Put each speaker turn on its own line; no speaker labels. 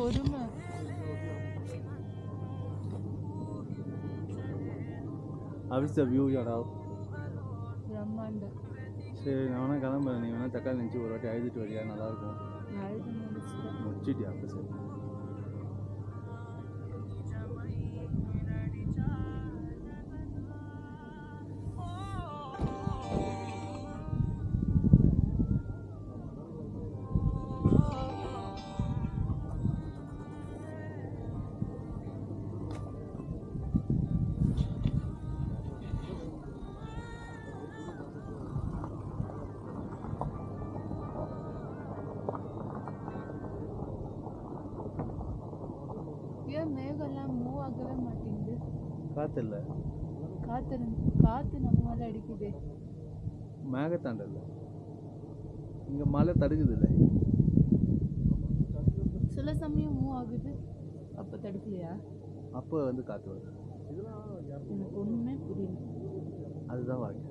பொறுமை.
How is the view you're out?
பிரம்மாண்டம்.
சரி நான் வேணா கிளம்புறேன். நீ வேணா தக்காளி நினச்சி ஒரு வாட்டி அழுதுட்டு வரியா? நல்லாயிருக்கும்.
அழுது முடிச்சிட்டேன்.
முடிச்சிட்டியா? அப்போ சரி.
ஏன் மேகம்லாம் மூவ் ஆகவே மாட்டேங்குது?
காற்று இல்லை.
காற்று நம்ம மேலே அடிக்குது.
மேகத்தாண்டல் இங்கே மழை தடுக்குது இல்லை.
சில சமயம் மூவ் ஆகுது, அப்போ தடுக்கலையா?
அப்போ வந்து காற்று வருது.
எனக்கு ஒன்றுமே புரியல.
அதுதான் வாழ்க்கை.